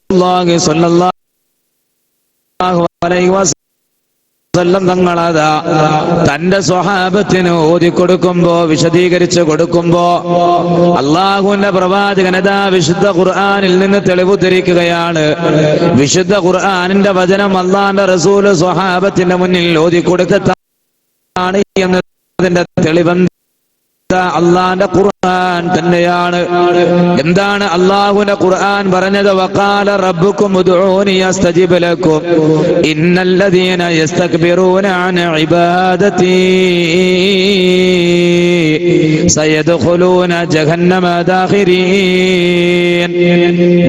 റസൂലുള്ളാഹി സ്വല്ലല്ലാഹു അലൈഹി വസല്ലം തങ്ങളതാ തന്റെ സ്വഹാബത്തിന് ഓതിക്കൊടുക്കുമ്പോ, വിശദീകരിച്ചു കൊടുക്കുമ്പോ അള്ളാഹുവിന്റെ പ്രവാചകനതാ വിശുദ്ധ ഖുർആനിൽ നിന്ന് തെളിവ് ധരിക്കുകയാണ്. വിശുദ്ധ ഖുർആനിന്റെ വചനം അള്ളാഹുവിന്റെ റസൂല് സ്വഹാബത്തിന്റെ മുന്നിൽ ഓതിക്കൊടുത്താണ് എന്നതിന്റെ തെളിവെന്താ? അള്ളാന്റെ ഖുർആൻ തന്നെയാണ്. എന്താണ് അള്ളാഹുവിന്റെ ഖുർആൻ പറഞ്ഞത്? വഖാല റബ്ബുക്കും ഉദ്ഊനി അസ്തജിബ് ലക്കും ഇന്നല്ലദീന യസ്തക്ബിറൂന അൻ ഇബാദതി സയദ്ഖുലൂന ജഹന്നമ ദാഖിരീൻ.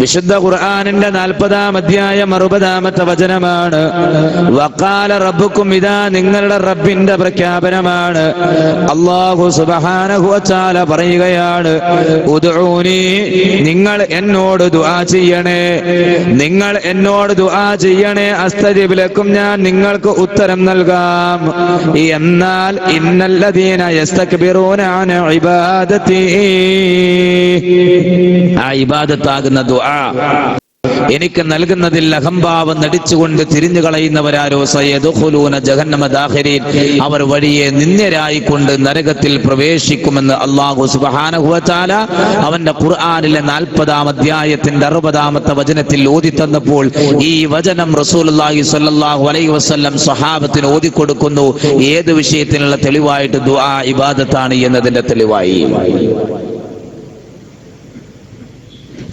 വിശുദ്ധ ഖുർആനിന്റെ 40-ാം അധ്യായം 60-ാമത്തെ വചനമാണ്. വഖാല റബ്ബുക്കും, ഇതാ നിങ്ങളുടെ റബ്ബിന്റെ പ്രഖ്യാപനമാണ്. അല്ലാഹു സുബ്ഹാനഹു വ തആല പറയുകയാണ്, ഉദ്ഊനി, നിങ്ങൾ എന്നോട് ദുആ ചെയ്യണേ, നിങ്ങൾ എന്നോട് ദുആ ചെയ്യണേ, അസ്തജിബ് ലക്കും, ഞാൻ നിങ്ങൾക്ക് ഉത്തരം നൽകാം. എന്നാൽ ഇന്നല്ലദീന യസ്തക്ബിറൂന അൻ ഇബാദതി, ആ ഇബാദത്താകുന്ന ദുആ എനിക്ക് നൽകുന്നതിൽ അഹംഭാവം നടിച്ചുകൊണ്ട് തിരിഞ്ഞു കളയുന്നവരാരോ സയദ്ഖുലൂന ജഹന്നമ ദാഖിരീൻ, അവർ വഴിയെ നിന്ദ്യരായിക്കൊണ്ട് നരകത്തിൽ പ്രവേശിക്കുമെന്ന് അല്ലാഹു സുബ്ഹാനഹു വ തആല അവന്റെ ഖുർആനിലെ 40-ാം അധ്യായത്തിന്റെ 60-ാമത്തെ വചനത്തിൽ ഓതി തന്നപ്പോൾ ഈ വചനം റസൂലുള്ളാഹി സ്വല്ലല്ലാഹു അലൈഹി വസല്ലം സ്വഹാബത്തിന് ഓതി കൊടുക്കുന്നു. ഏത് വിഷയത്തിനുള്ള തെളിവായിട്ട്? ദുആ ഇബാദത്താണ് എന്നതിന്റെ തെളിവായി.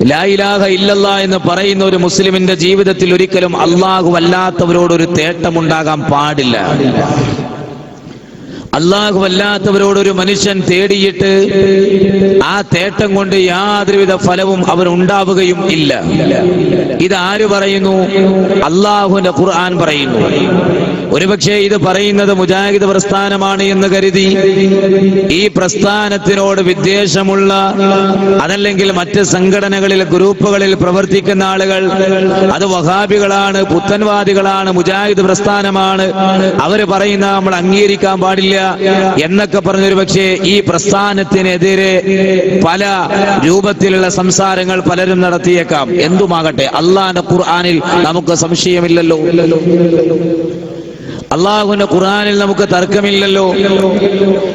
ലാ ഇലാഹ ഇല്ലല്ലാഹ് എന്ന് പറയുന്ന ഒരു മുസ്ലിമിന്റെ ജീവിതത്തിൽ ഒരിക്കലും അല്ലാഹു അല്ലാത്തവരോടൊരു തേട്ടമുണ്ടാകാൻ പാടില്ല. അല്ലാഹു അല്ലാത്തവരോടൊരു മനുഷ്യൻ തേടിയിട്ട് ആ തേട്ടം കൊണ്ട് യാതൊരുവിധ ഫലവും അവനുണ്ടാവുകയും ഇല്ല. ഇതാര് പറയുന്നു? അല്ലാഹുവിന്റെ ഖുർആൻ പറയുന്നു. ഒരുപക്ഷെ ഇത് പറയുന്നത് മുജാഹിദ് പ്രസ്ഥാനമാണ് എന്ന് കരുതി ഈ പ്രസ്ഥാനത്തിനോട് വിദ്വേഷമുള്ള, അതല്ലെങ്കിൽ മറ്റ് സംഘടനകളിൽ, ഗ്രൂപ്പുകളിൽ പ്രവർത്തിക്കുന്ന ആളുകൾ, അത് വഹാബികളാണ്, പുത്തൻവാദികളാണ്, മുജാഹിദ് പ്രസ്ഥാനമാണ്, അവര് പറയുന്ന നമ്മൾ അംഗീകരിക്കാൻ പാടില്ല എന്നൊക്കെ പറഞ്ഞൊരു പക്ഷേ ഈ പ്രസ്ഥാനത്തിനെതിരെ പല രൂപത്തിലുള്ള സംസാരങ്ങൾ പലരും നടത്തിയേക്കാം. എന്തുമാകട്ടെ, അള്ളാഹുവിന്റെ ഖുർആനിൽ നമുക്ക് സംശയമില്ലല്ലോ, അള്ളാഹുവിന്റെ ഖുർആനിൽ നമുക്ക് തർക്കമില്ലല്ലോ.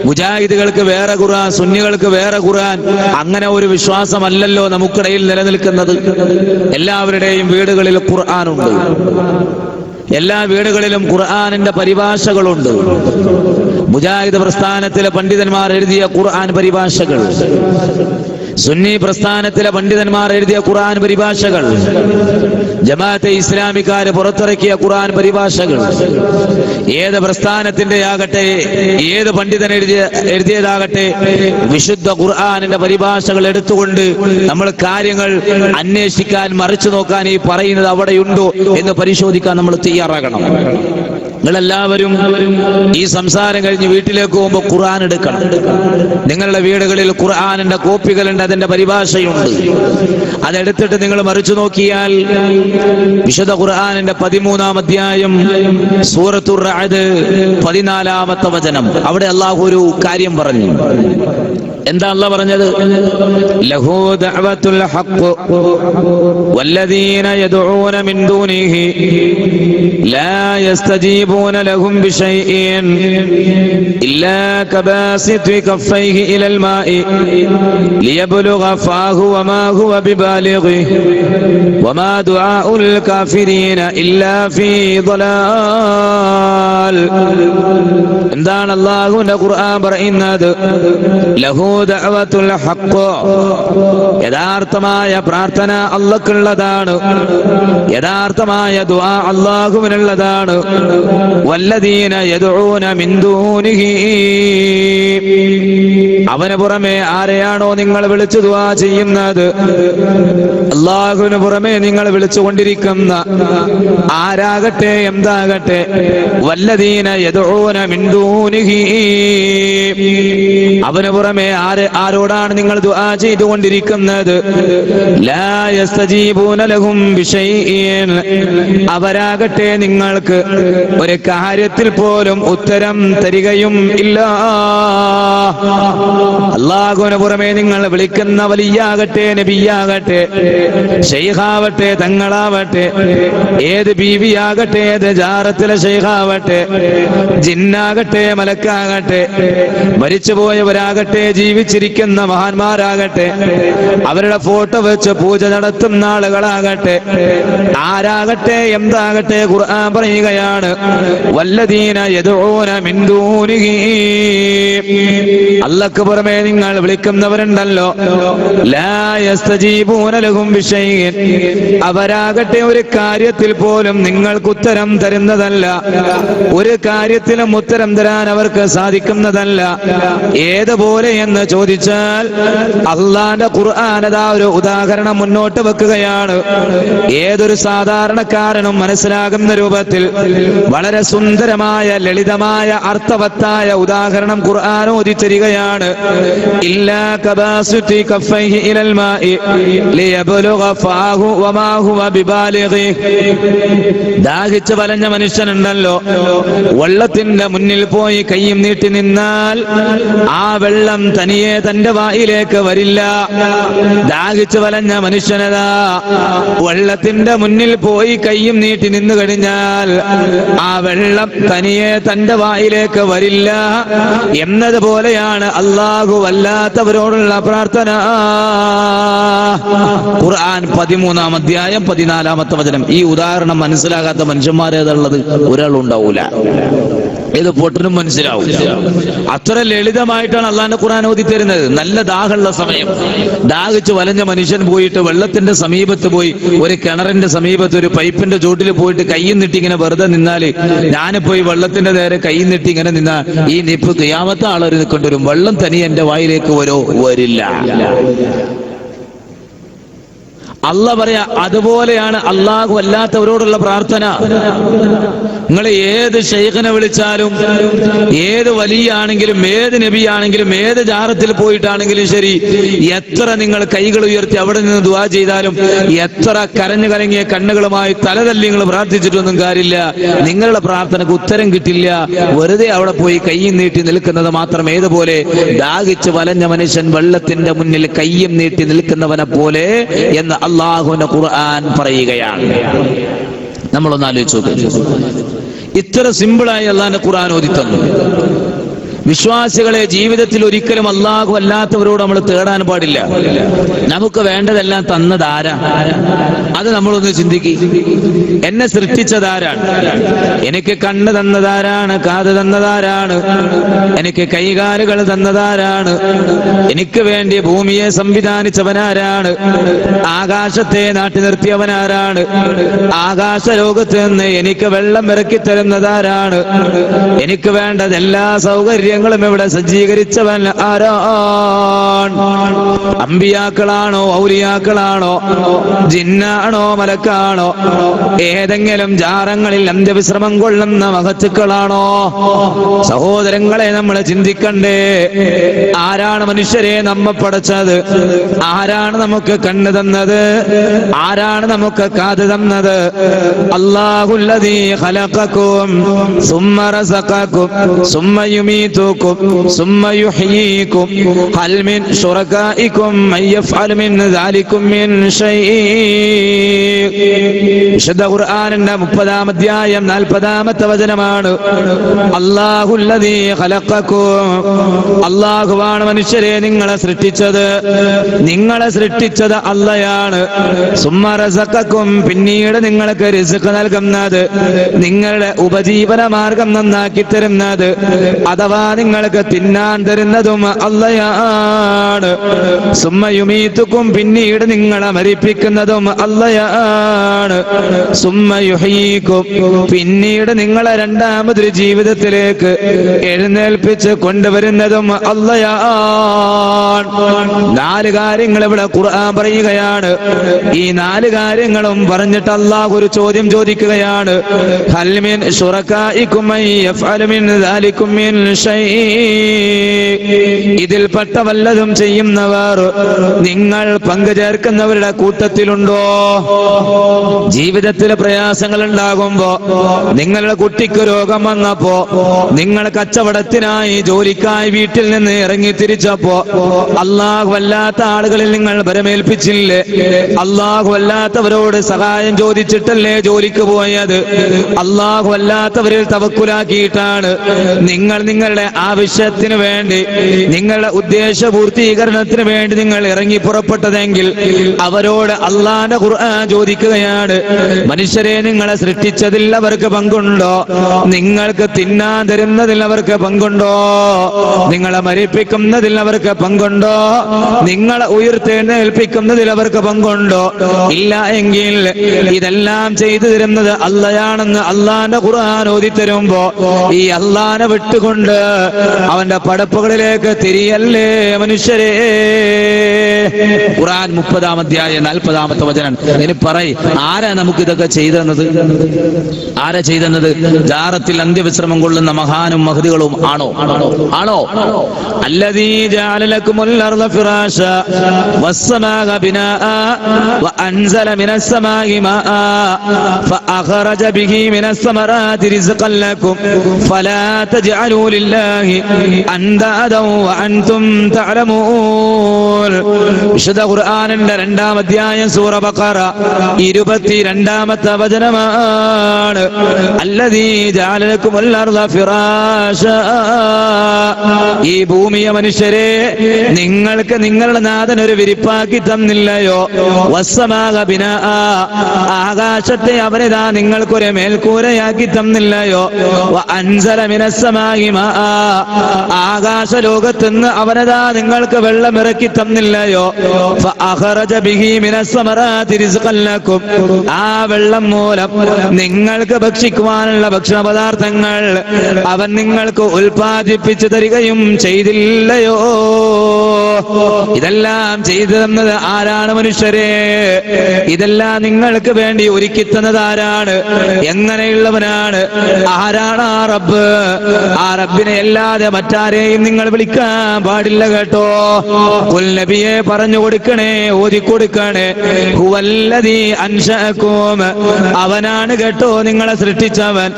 മുജാഹിദുകൾക്ക് വേറെ ഖുർആൻ, സുന്നികൾക്ക് വേറെ ഖുർആൻ, അങ്ങനെ ഒരു വിശ്വാസമല്ലല്ലോ നമുക്കിടയിൽ നിലനിൽക്കുന്നത്. എല്ലാവരുടെയും വീടുകളിൽ ഖുർആനുണ്ട്, എല്ലാ വീടുകളിലും ഖുർആനിന്റെ പരിഭാഷകളുണ്ട്. മുജാഹിദ് പ്രസ്ഥാനത്തിലെ പണ്ഡിതന്മാർ എഴുതിയ ഖുർആൻ പരിഭാഷകൾ, സുന്നി പ്രസ്ഥാനത്തിലെ പണ്ഡിതന്മാർ എഴുതിയ ഖുർആൻ പരിഭാഷകൾ, ജമാഅത്തെ ഇസ്ലാമിക്കാര് പുറത്തിറക്കിയ ഖുർആൻ പരിഭാഷകൾ, ഏത് പ്രസ്ഥാനത്തിന്റെ ആകട്ടെ, ഏത് പണ്ഡിതൻ എഴുതിയതാകട്ടെ, വിശുദ്ധ ഖുർആനിന്റെ പരിഭാഷകൾ എടുത്തുകൊണ്ട് നമ്മൾ കാര്യങ്ങൾ അന്വേഷിക്കാൻ, മറിച്ചു നോക്കാൻ, ഈ പറയുന്നത് അവിടെയുണ്ടോ എന്ന് പരിശോധിക്കാൻ നമ്മൾ തയ്യാറാകണം. നിങ്ങളെല്ലാവരും ഈ സംസാരം കഴിഞ്ഞ് വീട്ടിലേക്ക് പോകുമ്പോൾ ഖുർആൻ എടുക്കണം. നിങ്ങളുടെ വീടുകളിൽ ഖുർആനിന്റെ കോപ്പികളുണ്ട്, അതിന്റെ പരിഭാഷയുണ്ട്. അതെടുത്തിട്ട് നിങ്ങൾ മറിച്ചു നോക്കിയാൽ വിശുദ്ധ ഖുർആനിന്റെ 13-ാം അധ്യായം സൂറത്തുർ റഅദ് 14-ാമത്തെ വചനം, അവിടെ അല്ലാഹു ഒരു കാര്യം പറഞ്ഞു. എന്താ അല്ലാഹു പറഞ്ഞത്? ലഹു ദഅവത്തുൽ ഹഖ് വല്ലദീന യദ്ഊന മിൻ ദൂനിഹി ലാ യസ്തജീബൂന ലഹും ബിശൈഇൻ ഇല്ലാ കബാസിതി കഫൈഹി ഇലൽ മാഇ ലിയബ്ലുഗ ഫാഹു വമാ ഹുവ ബിബാലിഗിഹി വമാ ദുആഉൽ കാഫിരീന ഇല്ലാ ഫീ ളലാൽ. എന്താണ് അല്ലാഹുവിന്റെ ഖുർആൻ പറയുന്നത്? ലഹു ദഅവത്തുൽ ഹഖ്, യഥാർത്ഥമായ പ്രാർത്ഥന അല്ലാഹുവിനുള്ളതാണ്, യഥാർത്ഥമായ ദുആ അല്ലാഹുവിനുള്ളതാണ്. വല്ലദീന യദ്ഊന മിൻ ദൂനിഹി, അവന് പുറമെ ആരെയാണോ നിങ്ങൾ വിളിച്ചു ദുആ ചെയ്യുന്നത്, അല്ലാഹുവിന് പുറമെ നിങ്ങൾ വിളിച്ചുകൊണ്ടിരിക്കുന്ന ആരാകട്ടെ എന്താകട്ടെ, വല്ലദീന യദ്ഊന മിൻ ദൂനിഹി, അവന് പുറമെ ആരോടാണ് നിങ്ങൾ ദുആ ചെയ്തുകൊണ്ടിരിക്കുന്നത്? ലാ യസ്തജീബൂന ലഹും ബിശൈഇൻ, അവരാകട്ടെ നിങ്ങൾക്ക് ഒരു കാര്യത്തിൽ പോലും ഉത്തരം തരികയും ഇല്ല. അല്ലാഹുവിന് പുറമെ നിങ്ങൾ വിളിക്കുന്ന വലിയാകട്ടെ, നബിയാകട്ടെ, ശൈഖാവട്ടെ, തങ്ങളാവട്ടെ, ഏത് ബീവിയാകട്ടെ, ഏത് ജാറത്തിലെ ശൈഖാവട്ടെ, ജിന്നാകട്ടെ, മലക്കാകട്ടെ, മരിച്ചുപോയവരാകട്ടെ, ജീവിച്ചിരിക്കുന്ന മഹാന്മാരാകട്ടെ, അവരുടെ ഫോട്ടോ വെച്ച് പൂജ നടത്തുന്ന ആളുകളാകട്ടെ, ആരാകട്ടെ എന്താകട്ടെ, ഖുർആൻ പറയുകയാണ് വല്ലദീന യദ്ഊന മിൻ ദൂനിഹി, അല്ലാഹുവിന് പുറമെ നിങ്ങൾ വിളിക്കുന്നവരുണ്ടല്ലോ, ലാ യസ്തജീബൂന ലഹും ബിശൈഇൻ, അവരാകട്ടെ ഒരു കാര്യത്തിൽ പോലും നിങ്ങൾക്ക് ഉത്തരം തരുന്നതല്ല, ഒരു കാര്യത്തിലും ഉത്തരം തരാൻ അവർക്ക് സാധിക്കുന്നതല്ല. ഏതുപോലെ എന്ന് ചോദിച്ചാൽ അള്ളാന്റെ ഖുർആൻ അതാ ഒരു ഉദാഹരണം മുന്നോട്ട് വെക്കുകയാണ്. ഏതൊരു സാധാരണക്കാരനും മനസ്സിലാകുന്ന രൂപത്തിൽ വളരെ സുന്ദരമായ, ലളിതമായ, അർത്ഥവത്തായ ഉദാഹരണം ഖുർആൻ ഓതിത്തരികയാണ്. ഇല്ലാ കബാസുതി കഫൈഹി ഇലൽ മാഇ ലിയബ്ലുഗ ഫാഹു വമാ ഹുവ ബിബാലിഗി, ദാഹിച്ച് വലഞ്ഞ മനുഷ്യനുണ്ടല്ലോ, വെള്ളത്തിന്റെ മുന്നിൽ പോയി കൈയും നീട്ടി നിന്നാൽ ആ വെള്ളം തനിയെ തന്റെ വായിലേക്ക് വരില്ല. ദാഹിച്ച് വലഞ്ഞ മനുഷ്യനതാ വെള്ളത്തിന്റെ മുന്നിൽ പോയി കൈയും നീട്ടി നിന്നു കഴിഞ്ഞാൽ ആ വെള്ളം തനിയെ തന്റെ വായിലേക്ക് വരില്ല എന്നതുപോലെയാണ് അല്ലാഹു വല്ലാത്തവരോടുള്ള പ്രാർത്ഥന. ഖുർആൻ 13-ാം അധ്യായം 14-ാമത്തെ വചനം. ഈ ഉദാഹരണം മനസ്സിലാകാത്ത മനുഷ്യന്മാരേതുള്ളത് ഒരാളുണ്ടാവൂല. ഇത് പൊട്ടനും മനസ്സിലാവും. അത്ര ലളിതമായിട്ടാണ് അള്ളാന്റെ ഖുർആൻ ഓതി തരുന്നത്. നല്ല ദാഹമുള്ള സമയം, ദാഹിച്ച് വലഞ്ഞ മനുഷ്യൻ പോയിട്ട് വെള്ളത്തിന്റെ സമീപത്ത് പോയി, ഒരു കിണറിന്റെ സമീപത്ത് ഒരു പൈപ്പിന്റെ ചോട്ടിൽ പോയിട്ട് കൈയും നീട്ടി ഇങ്ങനെ വെറുതെ നിന്നാല്, ഞാനിപ്പോ ഈ വെള്ളത്തിന്റെ നേരെ കൈയും നീട്ടി ഇങ്ങനെ നിന്നാ ഈ നിപ്പ് ഖിയാമത്തെ ആളൊരു നിൽക്കൊണ്ടുവരും. വെള്ളം തനി എന്റെ വായിലേക്ക് വരില്ല. അല്ലാഹ് പറയാ അതുപോലെയാണ് അല്ലാഹു അല്ലാത്തവരോടുള്ള പ്രാർത്ഥന. നിങ്ങൾ ഏത് ശൈഖിനെ വിളിച്ചാലും, ഏത് വലിയാണെങ്കിലും, ഏത് നബിയാണെങ്കിലും, ഏത് ജാറത്തിൽ പോയിട്ടാണെങ്കിലും ശരി, എത്ര നിങ്ങൾ കൈകൾ ഉയർത്തി അവിടെ നിന്ന് ദുആ ചെയ്താലും, എത്ര കരഞ്ഞു കലങ്ങിയ കണ്ണുകളുമായി തലതല്ലി നിങ്ങൾ പ്രാർത്ഥിച്ചിട്ടൊന്നും കാര്യമില്ല. നിങ്ങളുടെ പ്രാർത്ഥനക്ക് ഉത്തരം കിട്ടില്ല. വെറുതെ അവിടെ പോയി കൈയും നീട്ടി നിൽക്കുന്നത് മാത്രം. ഏതുപോലെ ദാഹിച്ച് വലഞ്ഞ മനുഷ്യൻ വെള്ളത്തിന്റെ മുന്നിൽ കൈയും നീട്ടി നിൽക്കുന്നവനെ പോലെ എന്ന് അല്ലാഹുവിന്റെ ഖുർആൻ പറയുകയാണ്. നമ്മളൊന്ന് ആലോചിച്ച് നോക്ക്. ഇത്ര സിമ്പിളായി അല്ലാഹുവിന്റെ ഖുർആൻ ഓതി തന്നു. വിശ്വാസികളെ ജീവിതത്തിൽ ഒരിക്കലും അല്ലാഹു അല്ലാത്തവരോട് നമ്മൾ തേടാൻ പാടില്ല. നമുക്ക് വേണ്ടതെല്ലാം തന്നതാരാ? അത് നമ്മളൊന്ന് ചിന്തിക്കുക. എന്നെ സൃഷ്ടിച്ചതാരാണ്? എനിക്ക് കണ്ണ് തന്നതാരാണ്? കാത് തന്നതാരാണ്? എനിക്ക് കൈകാലുകൾ തന്നതാരാണ്? എനിക്ക് വേണ്ടി ഭൂമിയെ സംവിധാനിച്ചവനാരാണ്? ആകാശത്തെ നാട്ടി നിർത്തിയവനാരാണ്? ആകാശ ലോകത്ത് നിന്ന് എനിക്ക് വെള്ളം ഇറക്കി തരുന്നതാരാണ്? എനിക്ക് വേണ്ടത് എല്ലാ സൗകര്യങ്ങളും ഇവിടെ സജ്ജീകരിച്ചവൻ ആരാണ്? അമ്പിയാക്കളാണോ, ഔലിയാക്കളാണോ, ജിന്നാണോ, മലക്കാണോ, ഏതെങ്കിലും ജാറങ്ങളിൽ അന്ത്യവിശ്രമം കൊള്ളുന്ന മഹത്തുക്കളാണോ? സഹോദരങ്ങളെ, നമ്മൾ ചിന്തിക്കണ്ടേ. ആരാണ് മനുഷ്യരെ നമ്മെ പടച്ചത്? ആരാണ് നമുക്ക് കണ്ണ് തന്നത്? ആരാണ് നമുക്ക് കാത് തന്നത്? അല്ലാഹുല്ലദീ ഖലഖകും സുമ്മ റസഖകും സുമ്മ യുമീതുകും സുമ്മ യുഹ്യീകും ഹൽ മിൻ ശുറകാഇകും മൻ യഫ്അലു മിൻ ദാലികും മിൻ ഷൈഇ. വിശുദ്ധ ഖുർആനിന്റെ 30-ാം അധ്യായം 40-ാമത്തെ വചനമാണ്. അല്ലാഹുല്ലദീ ഖലഖകും, അല്ലാഹുവാണ് മനുഷ്യരെ നിങ്ങളെ സൃഷ്ടിച്ചത്. നിങ്ങളെ സൃഷ്ടിച്ചത് അല്ലാഹയാണ്. സുമ്മ റസഖകും, പിന്നീട് നിങ്ങൾക്ക് റിസ്ക് നൽകുന്നത്, നിങ്ങളുടെ ഉപജീവന മാർഗം നന്നാക്കി തരുന്നത്, അഥവാ നിങ്ങൾക്ക് തിന്നാൻ തരുന്നതും അല്ലാഹയാണ്. സുമ്മ യുമീതുകും, പിന്നീട് നിങ്ങളെ മരിപ്പിക്കുന്നതും അല്ലാഹയാണ്. സുമ്മ യുഹ്യീകും, പിന്നീട് നിങ്ങളെ രണ്ടാമതൊരു ജീവിതത്തിലേക്ക് എഴുന്നേൽപ്പിച്ച് കൊണ്ടുവരുന്നതും അല്ലാഹയാണ്. 4 കാര്യങ്ങൾ ഇവിടെ ഖുർആൻ പറയുകയാണ്. ഈ 4 കാര്യങ്ങളും പറഞ്ഞിട്ട് അല്ലാഹു ഒരു ചോദ്യം ചോദിക്കുകയാണ്. ഹൽ മിൻ ശുറകാഇകും മൻ യഫ്അലു മിൻ ദാലികും മിൻ ഷൈഇ. ഇതിൽപ്പെട്ട വല്ലതും ചെയ്യുന്നവർ നിങ്ങൾ പങ്കുചേർക്കുന്നവരുടെ കൂട്ടത്തിലുണ്ടോ? ജീവിതത്തിലെ പ്രയാസങ്ങൾ ഉണ്ടാകുമ്പോ, നിങ്ങളുടെ കുട്ടിക്ക് രോഗം വന്നപ്പോ, നിങ്ങൾ കച്ചവടത്തിനായി ജോലിക്കായി വീട്ടിൽ നിന്ന് ഇറങ്ങി തിരിച്ചപ്പോ അല്ലാഹു അല്ലാത്ത ആളുകളിൽ നിങ്ങൾ ഭരമേൽപ്പിച്ചില്ലേ? അല്ലാഹു അല്ലാത്തവരോട് സഹായം ചോദിച്ചിട്ടല്ലേ ജോലിക്ക് പോയത്? അല്ലാഹു അല്ലാത്തവരിൽ തവക്കുലാക്കിയിട്ടാണ് നിങ്ങൾ നിങ്ങളുടെ ആവശ്യത്തിന് വേണ്ടി, നിങ്ങളുടെ ഉദ്ദേശ പൂർത്തീകരണത്തിന് വേണ്ടി നിങ്ങൾ ഇറങ്ങി പുറപ്പെട്ടതെങ്കിൽ അവരോട് അല്ലാഹുവിന്റെ ഖുർആൻ ചോദിക്കുകയാണ്, മനുഷ്യരെ നിങ്ങളെ സൃഷ്ടിച്ചതിൽ അവർക്ക് പങ്കുണ്ടോ? നിങ്ങൾക്ക് തിന്നാൻ തരുന്നതിൽ അവർക്ക് പങ്കുണ്ടോ? നിങ്ങളെ മരിപ്പിക്കുന്നതിൽ അവർക്ക് പങ്കുണ്ടോ? നിങ്ങളെ ഉയർത്തെഴുന്നേൽപ്പിക്കുന്നതിൽ അവർക്ക് പങ്കുണ്ടോ? ഇല്ല എങ്കിൽ ഇതെല്ലാം ചെയ്തു തരുന്നത് അള്ളയാണെന്ന് അള്ളാന്റെ ഖുർആൻ ഓതി തരുമ്പോ ഈ അള്ളാനെ വിട്ടുകൊണ്ട് അവന്റെ പടപ്പുകളിലേക്ക് തിരിയല്ലേ മനുഷ്യരെ? ഖുർആൻ 30-ാം അധ്യായം 40-ാമത്തെ വചനം. ഇനി പറയ്, ആരാ നമുക്ക് ഇതൊക്കെ ചെയ്തെന്നത്? ആരാ ചെയ്തെന്നത്? ജാറത്തിൽ അന്ത്യവിശ്രമം കൊള്ളുന്ന മഹാനും മഹദികളും ആണോ? ആണോ? അല്ലദീ ജഅല ലക്കുമുൽ അർള ഫിറാശ വസ്സമാഅ ബിനാഅ വഅൻസല മിനസ് സമാഇ മാഅ ഫഅഖറജ ബിഹി മിനസ് സമറാതി റിസ്ഖൻ ലക്കും ഫലാ തജ്അലൂ ലില്ലാഹി അൻദാദൻ വഅൻതും തഅലമൂൻ. വിശുദ്ധ ഖുർആനിന്റെ 2-ാം അധ്യായം സൂറ ബഖറ 22-ാമത്തെ വചനമാണ്. അല്ലദീ ജഅല ലക്കുമുൽ അർള ഫിറാശ, ഈ ഭൂമിയെ മനുഷ്യരെ നിങ്ങൾക്ക് നിങ്ങളുടെ നാഥൻ ഒരു വിരിപ്പാക്കി തന്നില്ലയോ? വസ്സമാഅ ബിനാഅ, ആകാശത്തെ അവനിതാ നിങ്ങൾക്കൊരു മേൽക്കൂരയാക്കി തന്നില്ലയോ? വഅൻസല മിനസ് സമാഇ മാഅ, ആകാശ ലോകത്തുനിന്ന് അവനതാ നിങ്ങൾക്ക് വെള്ളം ഇറക്കി തന്നില്ലയോ? ഫഅഖറജ ബിഹി മിനസ് സമറാതി റിസ്ഖൻ ലക്കും, ആ വെള്ളം മൂലം നിങ്ങൾക്ക് ഭക്ഷിക്കുവാനുള്ള ഭക്ഷണ പദാർത്ഥങ്ങൾ അവൻ നിങ്ങൾക്ക് ഉൽപ്പാദിപ്പിച്ചു തരികയും ചെയ്തില്ലയോ? ഇതെല്ലാം ചെയ്തു തന്നത് ആരാണ് മനുഷ്യരെ? ഇതെല്ലാം നിങ്ങൾക്ക് വേണ്ടി ഒരുക്കി തന്നത് ആരാണ്? എങ്ങനെയുള്ളവനാണ്? ആരാണ് ആ റബ്ബ്? ആ റബ്ബിനെ അല്ലാതെ മറ്റാരെയും നിങ്ങൾ വിളിക്കാൻ പാടില്ല കേട്ടോ. ഖുൽ നബിയെ പറഞ്ഞു കൊടുക്കണേ, ഓതി കൊടുക്കണേ. ഹുവല്ലദീ അൻശഅകും, അവനാണ് കേട്ടോ നിങ്ങളെ സൃഷ്ടിച്ചവൻ.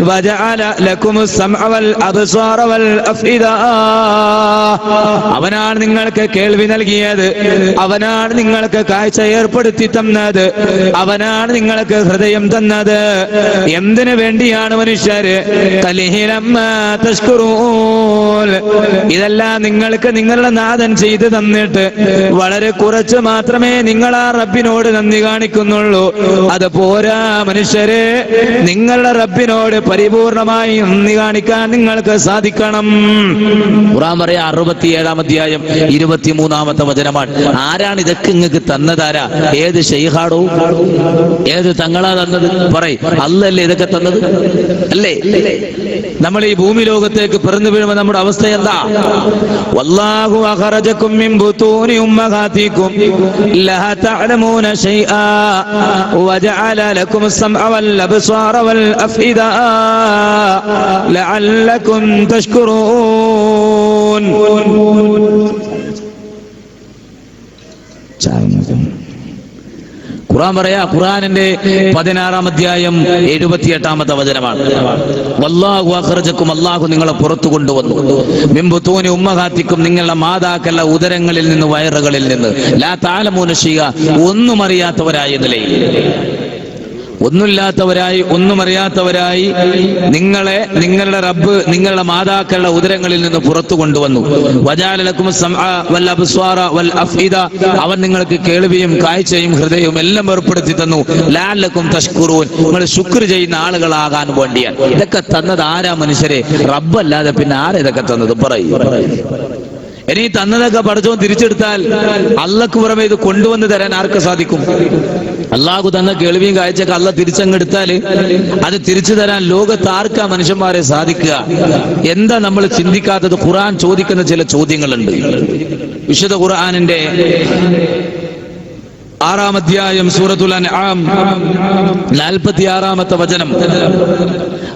വജഅല ലക്കുമുസ് സമഅ വൽ അബ്സാറ വൽ അഫ്ഇദ, അവനാണ് നിങ്ങൾക്ക് കേൾവി നൽകിയത്, അവനാണ് നിങ്ങൾക്ക് കാഴ്ച ഏർപ്പെടുത്തി തന്നത്, അവനാണ് നിങ്ങൾക്ക് ഹൃദയം തന്നത്. എന്തിനു വേണ്ടിയാണ് മനുഷ്യര്? ഖലീലൻ മാ തശ്കുറൂൻ, ഇതെല്ലാം നിങ്ങൾക്ക് നിങ്ങളുടെ നാഥൻ ചെയ്തു തന്നിട്ട് വളരെ കുറച്ച് മാത്രമേ നിങ്ങൾ ആ റബ്ബിനോട് നന്ദി കാണിക്കുന്നുള്ളൂ. അത് പോരാ മനുഷ്യരെ, നിങ്ങളുടെ റബ്ബിനോട് പരിപൂർണമായി നന്ദി കാണിക്കാൻ നിങ്ങൾക്ക് സാധിക്കണം. ഖുർആൻ പറയാ 67-ാം അധ്യായം 23-ാമത്തെ വചനമാണ്. ആരാണ് ഇതൊക്കെ നിങ്ങൾക്ക് തന്നതാരാ? ഏത് ശൈഖാടോ? ഏത് തങ്ങളാ തന്നത്? പറയ്, അല്ലല്ലേ ഇതൊക്കെ തന്നത്? അല്ലേ? നമ്മൾ ഈ ഭൂമി ലോകത്തേക്ക് പിറന്നു വീഴുമ്പോൾ നമ്മുടെ അവസ്ഥ എന്താ? വല്ലാഹു അഖറജകും മിൻ ബുതൂനി ഉമ്മഹാതികും ലാ തഅലമൂന ശൈആ വജഅല ലക്കുമുസ് സമഅ വൽ അബ്സാറ വൽ അഫ്ഇദ ലഅല്ലകും തശ്കുറൂൻ. ഖുർആൻ പറയാ, ഖുർആനിന്റെ 16-ാം അധ്യായം 78-ാമത്തെ വചനമാണ്. വല്ലാഹു അഖറജകും, അല്ലാഹു നിങ്ങളെ പുറത്തു കൊണ്ടുവന്നു. മിൻ ബുതൂനി ഉമ്മഹാതികും, നിങ്ങളുടെ മാതാക്കളുടെ ഉദരങ്ങളിൽ നിന്ന്, വയറുകളിൽ നിന്ന്. ലാ തഅലമൂന ശൈഅ, ഒന്നും അറിയാത്തവരായ നിലയിൽ, ഒന്നുമില്ലാത്തവരായി, ഒന്നും അറിയാത്തവരായി നിങ്ങളെ നിങ്ങളുടെ റബ്ബ് നിങ്ങളുടെ മാതാക്കളുടെ ഉദരങ്ങളിൽ നിന്ന് പുറത്തു കൊണ്ടുവന്നു. വജഅല ലക്കുമുസ് സമഅ വൽ അബ്സാറ വൽ അഫ്ഇദ, അവൻ നിങ്ങൾക്ക് കേൾവിയും കാഴ്ചയും ഹൃദയവും എല്ലാം ഏർപ്പെടുത്തി തന്നു. ലഅല്ലകും തശ്കുറൂൻ, നിങ്ങൾ ശുക്ർ ചെയ്യുന്ന ആളുകളാകാൻ വേണ്ടിയാണ്. ഇതൊക്കെ തന്നത് ആരാ മനുഷ്യരെ? റബ്ബല്ലാതെ പിന്നെ ആരാ ഇതൊക്കെ തന്നത്? പറയൂ. ഇനി തന്നതൊക്കെ പടച്ചോൻ തിരിച്ചെടുത്താൽ അള്ളക്ക് പുറമെ ഇത് കൊണ്ടുവന്ന് തരാൻ ആർക്ക് സാധിക്കും? അള്ളാഹു തന്ന കേൾവിയും കാഴ്ചയൊക്കെ അള്ള തിരിച്ചങ്ങെടുത്താൽ അത് തിരിച്ചു തരാൻ ലോകത്ത് ആർക്കാ മനുഷ്യന്മാരെ സാധിക്കുക? എന്താ നമ്മൾ ചിന്തിക്കാത്തത്? ഖുർആൻ ചോദിക്കുന്ന ചില ചോദ്യങ്ങളുണ്ട്. വിശുദ്ധ ഖുർആനിന്റെ 6-ാം അധ്യായം സൂറത്തുൽ അൻആം 46-ാമത്തെ വചനം.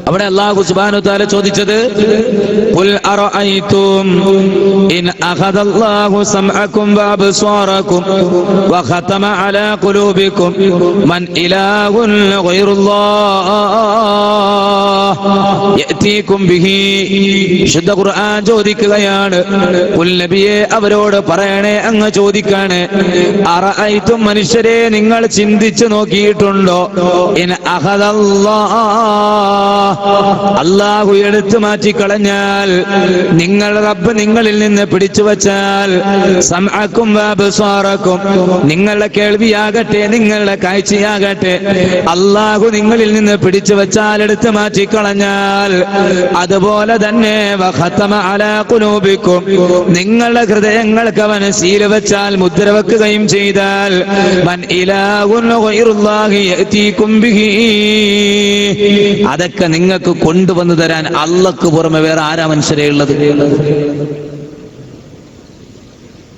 അവിടെ അല്ലാഹു സുബ്ഹാനഹു വ തആല ചോദിച്ചത് ഖുൽ അറഅയ്തും ഇൻ അഖദല്ലാഹു സമഅകും വഅബ്സാറകും വഖതമ അലാ ഖുലൂബികും മൻ ഇലാഹുൻ ഗൈറുല്ലാഹ് യഅതീകും ബിഹി. ശുദ്ധ ഖുർആൻ ചോദിക്കുകയാണ്, ഖുൽ നബിയെ അവരോട് പറയണേ, അങ്ങ് ചോദിക്കാണ്, അറഅയ്തും മനുഷ്യരെ നിങ്ങൾ ചിന്തിച്ചു നോക്കിയിട്ടുണ്ടോ, ഇൻ അഖദല്ലാഹ് അല്ലാഹു എടുത്തു മാറ്റിക്കളഞ്ഞാൽ, നിങ്ങൾ റബ്ബ് നിങ്ങളിൽ നിന്ന് പിടിച്ചു വച്ചാൽ, സമഅകും വഅബ്സാറകും നിങ്ങളുടെ കേൾവിയാകട്ടെ നിങ്ങളുടെ കാഴ്ചയാകട്ടെ അല്ലാഹു നിങ്ങളിൽ നിന്ന് പിടിച്ചു വച്ചാൽ, എടുത്തു മാറ്റിക്കളഞ്ഞാൽ, അതുപോലെ തന്നെ വഖതമ അലാ ഖുലൂബികും നിങ്ങളുടെ ഹൃദയങ്ങൾക്ക് അവൻ സീൽ വെച്ചാൽ, മുദ്ര വെക്കുകയും ചെയ്താൽ, മൻ ഇലാഹുൻ ഗൈറുല്ലാഹി യഅതീകും ബിഹി അതൊക്കെ നിങ്ങൾക്ക് കൊണ്ടുവന്നു തരാൻ അല്ലാഹ്ക്ക് പുറമെ വേറെ ആരാ മനുഷ്യരെ ഉള്ളത്?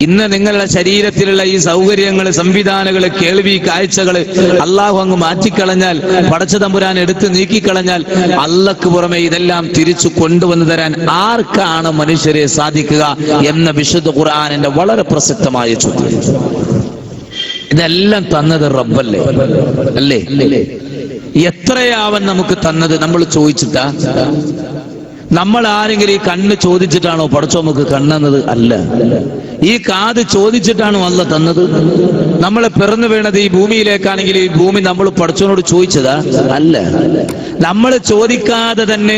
ഇന്ന് നിങ്ങളുടെ ശരീരത്തിലുള്ള ഈ സൗകര്യങ്ങൾ, സംവിധാനങ്ങൾ, കേൾവി, കാഴ്ചകൾ അല്ലാഹു അങ്ങ് മാറ്റിക്കളഞ്ഞാൽ, പടച്ച തമ്പുരാൻ എടുത്ത് നീക്കിക്കളഞ്ഞാൽ, അല്ലാഹ്ക്ക് പുറമെ ഇതെല്ലാം തിരിച്ചു കൊണ്ടുവന്നു തരാൻ ആർക്കാണ് മനുഷ്യരെ സാധിക്കുക എന്ന വിശുദ്ധ ഖുർആനിന്റെ വളരെ പ്രസക്തമായ ചോദ്യം. ഇതെല്ലാം തന്നത് റബ്ബല്ലേ, അല്ലേ? എത്രയാവൻ നമുക്ക് തന്നത് നമ്മൾ ചോദിച്ചിട്ടാ? നമ്മൾ ആരെങ്കിലും ഈ കണ്ണ് ചോദിച്ചിട്ടാണോ പടച്ചോ നമുക്ക് കണ്ണെന്നത്? അല്ല. ഈ കാത് ചോദിച്ചിട്ടാണോ അല്ല തന്നത്? നമ്മളെ പിറന്നു വീണത് ഈ ഭൂമിയിലേക്കാണെങ്കിൽ ഈ ഭൂമി നമ്മൾ പടച്ചോനോട് ചോദിച്ചതാ? അല്ല. നമ്മൾ ചോദിക്കാതെ തന്നെ